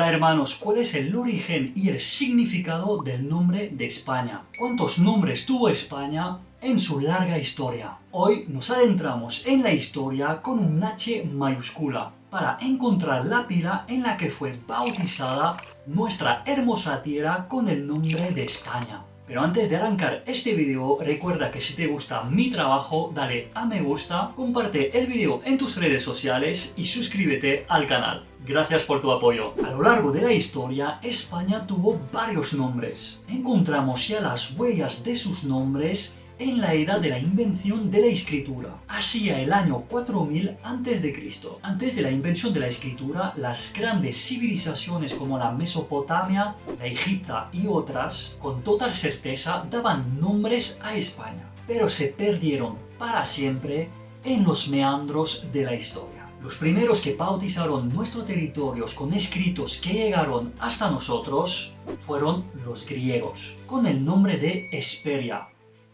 Hola hermanos, ¿cuál es el origen y el significado del nombre de España? ¿Cuántos nombres tuvo España en su larga historia? Hoy nos adentramos en la historia con un H mayúscula para encontrar la pila en la que fue bautizada nuestra hermosa tierra con el nombre de España. Pero antes de arrancar este vídeo, recuerda que si te gusta mi trabajo, dale a me gusta, comparte el vídeo en tus redes sociales y suscríbete al canal. Gracias por tu apoyo. A lo largo de la historia, España tuvo varios nombres. Encontramos ya las huellas de sus nombres en la edad de la invención de la escritura, hacia el año 4000 a.C. Antes de la invención de la escritura, las grandes civilizaciones como la Mesopotamia, la Egipta y otras, con total certeza daban nombres a España, pero se perdieron para siempre en los meandros de la historia. Los primeros que bautizaron nuestros territorios con escritos que llegaron hasta nosotros fueron los griegos, con el nombre de Hesperia,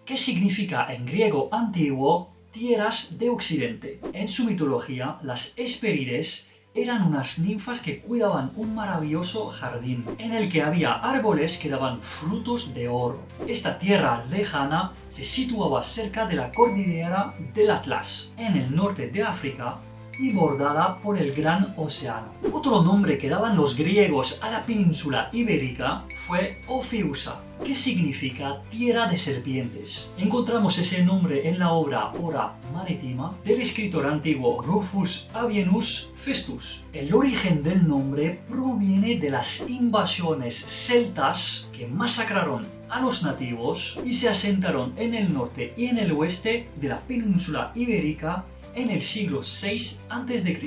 que significa en griego antiguo tierras de occidente. En su mitología, las Hespérides eran unas ninfas que cuidaban un maravilloso jardín en el que había árboles que daban frutos de oro. Esta tierra lejana se situaba cerca de la cordillera del Atlas, en el norte de África, y bordada por el Gran Océano. Otro nombre que daban los griegos a la península ibérica fue Ophiusa, que significa tierra de serpientes. Encontramos ese nombre en la obra Hora Marítima del escritor antiguo Rufus Avienus Festus. El origen del nombre proviene de las invasiones celtas que masacraron a los nativos y se asentaron en el norte y en el oeste de la península ibérica en el siglo VI a.C.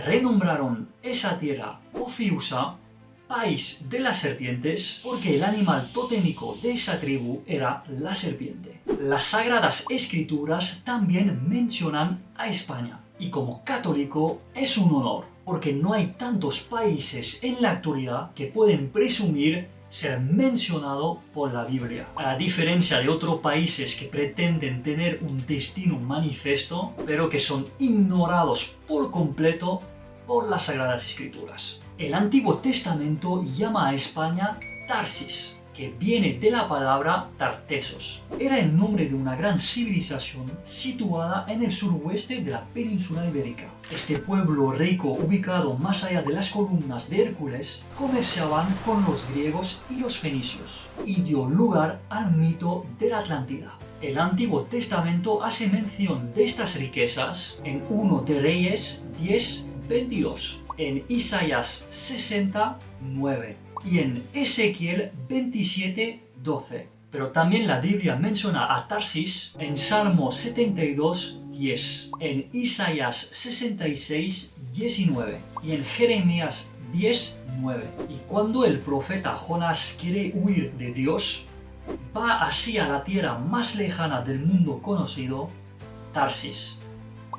Renombraron esa tierra Ophiusa, país de las serpientes, porque el animal totémico de esa tribu era la serpiente. Las Sagradas Escrituras también mencionan a España, y como católico es un honor, porque no hay tantos países en la actualidad que pueden presumir ser mencionado por la Biblia. A diferencia de otros países que pretenden tener un destino manifiesto, pero que son ignorados por completo por las Sagradas Escrituras. El Antiguo Testamento llama a España Tarsis, que viene de la palabra Tartesos. Era el nombre de una gran civilización situada en el suroeste de la península ibérica. Este pueblo rico, ubicado más allá de las columnas de Hércules, comerciaban con los griegos y los fenicios, y dio lugar al mito de la Atlántida. El Antiguo Testamento hace mención de estas riquezas en 1 de Reyes 10:22, en Isaías 60:9 y en Ezequiel 27:12. Pero también la Biblia menciona a Tarsis en Salmo 72:10, en Isaías 66:19 y en Jeremías 10:9. Y cuando el profeta Jonás quiere huir de Dios, va hacia la tierra más lejana del mundo conocido, Tarsis,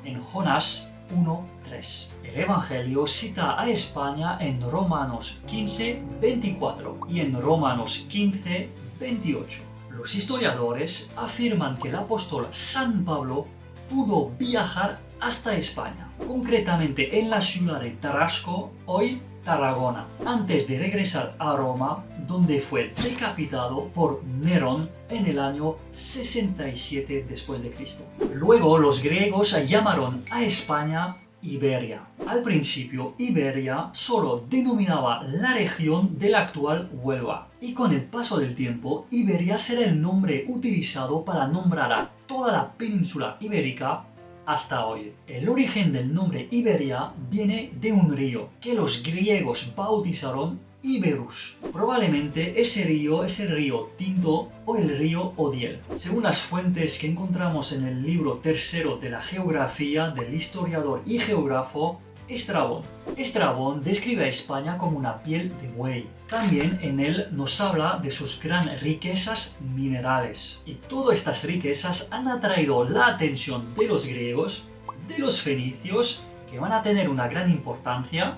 en Jonás 1:3. El Evangelio cita a España en Romanos 15:24 y en Romanos 15:28. Los historiadores afirman que el apóstol San Pablo pudo viajar hasta España, concretamente en la ciudad de Tarasco, hoy Tarragona, antes de regresar a Roma, donde fue decapitado por Nerón en el año 67 después de Cristo. Luego los griegos llamaron a España Iberia. Al principio, Iberia solo denominaba la región de la actual Huelva, y con el paso del tiempo, Iberia será el nombre utilizado para nombrar a toda la península ibérica hasta hoy. El origen del nombre Iberia viene de un río que los griegos bautizaron Iberus. Probablemente ese río es el río Tinto o el río Odiel, según las fuentes que encontramos en el libro tercero de la geografía del historiador y geógrafo Estrabón. Estrabón describe a España como una piel de buey. También en él nos habla de sus grandes riquezas minerales. Y todas estas riquezas han atraído la atención de los griegos, de los fenicios, que van a tener una gran importancia,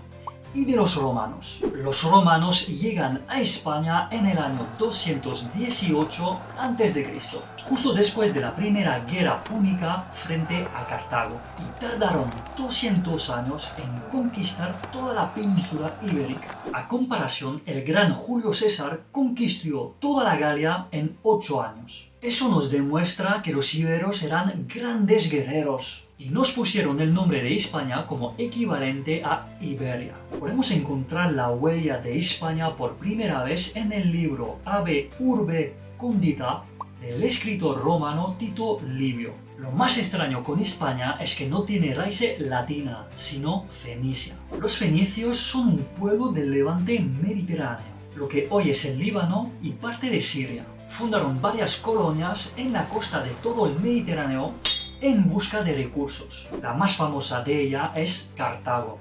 y de los romanos. Los romanos llegan a España en el año 218 a.C., justo después de la primera guerra púnica frente a Cartago, y tardaron 200 años en conquistar toda la península ibérica. A comparación, el gran Julio César conquistó toda la Galia en 8 años. Eso nos demuestra que los iberos eran grandes guerreros y nos pusieron el nombre de España como equivalente a Iberia. Podemos encontrar la huella de España por primera vez en el libro Ave Urbe Condita del escritor romano Tito Livio. Lo más extraño con España es que no tiene raíz latina, sino fenicia. Los fenicios son un pueblo del levante mediterráneo, lo que hoy es el Líbano y parte de Siria. Fundaron varias colonias en la costa de todo el Mediterráneo en busca de recursos. La más famosa de ellas es Cartago,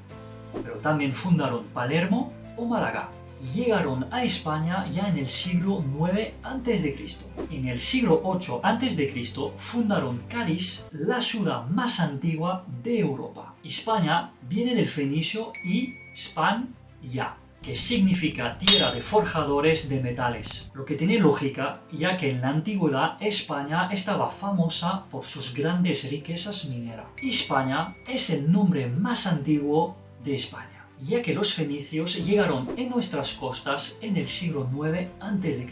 pero también fundaron Palermo o Málaga. Llegaron a España ya en el siglo IX a.C. En el siglo VIII a.C. fundaron Cádiz, la ciudad más antigua de Europa. España viene del fenicio y Span-ya, que significa tierra de forjadores de metales, lo que tiene lógica, ya que en la antigüedad España estaba famosa por sus grandes riquezas mineras. España es el nombre más antiguo de España, ya que los fenicios llegaron en nuestras costas en el siglo IX a.C.,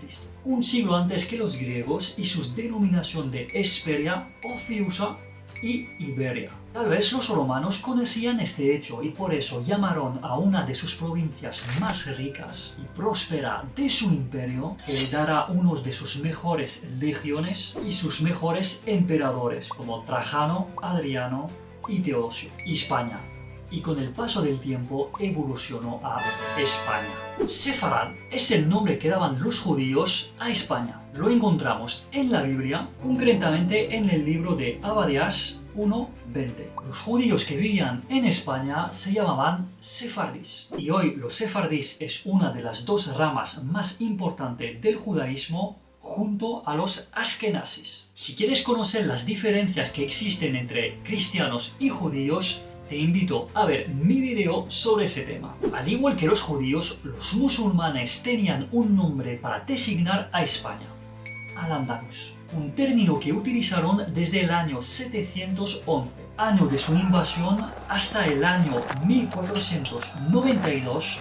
un siglo antes que los griegos y su denominación de Hesperia, Ofiusa y Iberia. Tal vez los romanos conocían este hecho y por eso llamaron a una de sus provincias más ricas y próspera de su imperio, que le dará uno de sus mejores legiones y sus mejores emperadores, como Trajano, Adriano y Teodosio, Hispania. Y con el paso del tiempo evolucionó a España. Sefarad es el nombre que daban los judíos a España. Lo encontramos en la Biblia, concretamente en el libro de Abadías 1:20. Los judíos que vivían en España se llamaban sefardís. Y hoy los sefardís es una de las dos ramas más importantes del judaísmo, junto a los askenazis. Si quieres conocer las diferencias que existen entre cristianos y judíos, te invito a ver mi video sobre ese tema. Al igual que los judíos, los musulmanes tenían un nombre para designar a España: Al-Ándalus, un término que utilizaron desde el año 711, año de su invasión, hasta el año 1492,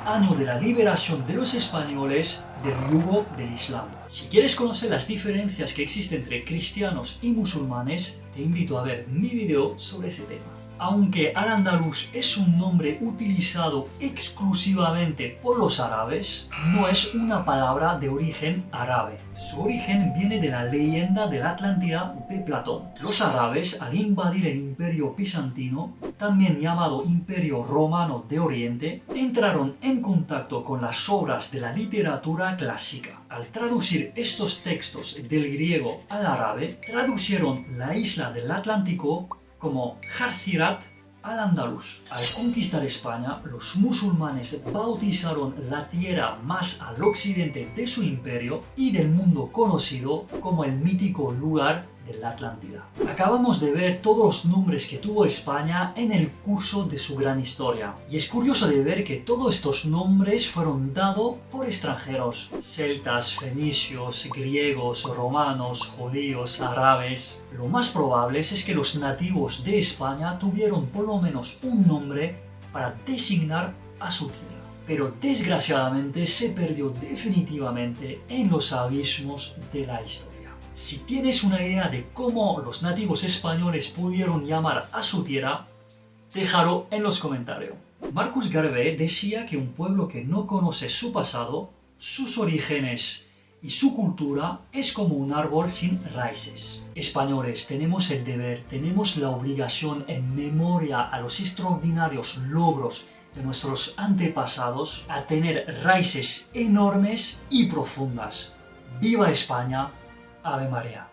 año de la liberación de los españoles del yugo del Islam. Si quieres conocer las diferencias que existen entre cristianos y musulmanes, te invito a ver mi video sobre ese tema. Aunque Al-Ándalus es un nombre utilizado exclusivamente por los árabes, no es una palabra de origen árabe. Su origen viene de la leyenda de la Atlántida de Platón. Los árabes, al invadir el Imperio Bizantino, también llamado Imperio Romano de Oriente, entraron en contacto con las obras de la literatura clásica. Al traducir estos textos del griego al árabe, traducieron la isla del Atlántico como Jarzirat al-Andalus. Al conquistar España, los musulmanes bautizaron la tierra más al occidente de su imperio y del mundo conocido como el mítico lugar de la Atlántida. Acabamos de ver todos los nombres que tuvo España en el curso de su gran historia. Y es curioso de ver que todos estos nombres fueron dados por extranjeros: celtas, fenicios, griegos, romanos, judíos, árabes. Lo más probable es que los nativos de España tuvieron por lo menos un nombre para designar a su tierra, pero desgraciadamente se perdió definitivamente en los abismos de la historia. Si tienes una idea de cómo los nativos españoles pudieron llamar a su tierra, déjalo en los comentarios. Marcus Garvey decía que un pueblo que no conoce su pasado, sus orígenes y su cultura es como un árbol sin raíces. Españoles, tenemos el deber, tenemos la obligación, en memoria a los extraordinarios logros de nuestros antepasados, a tener raíces enormes y profundas. ¡Viva España! ¡Ave María!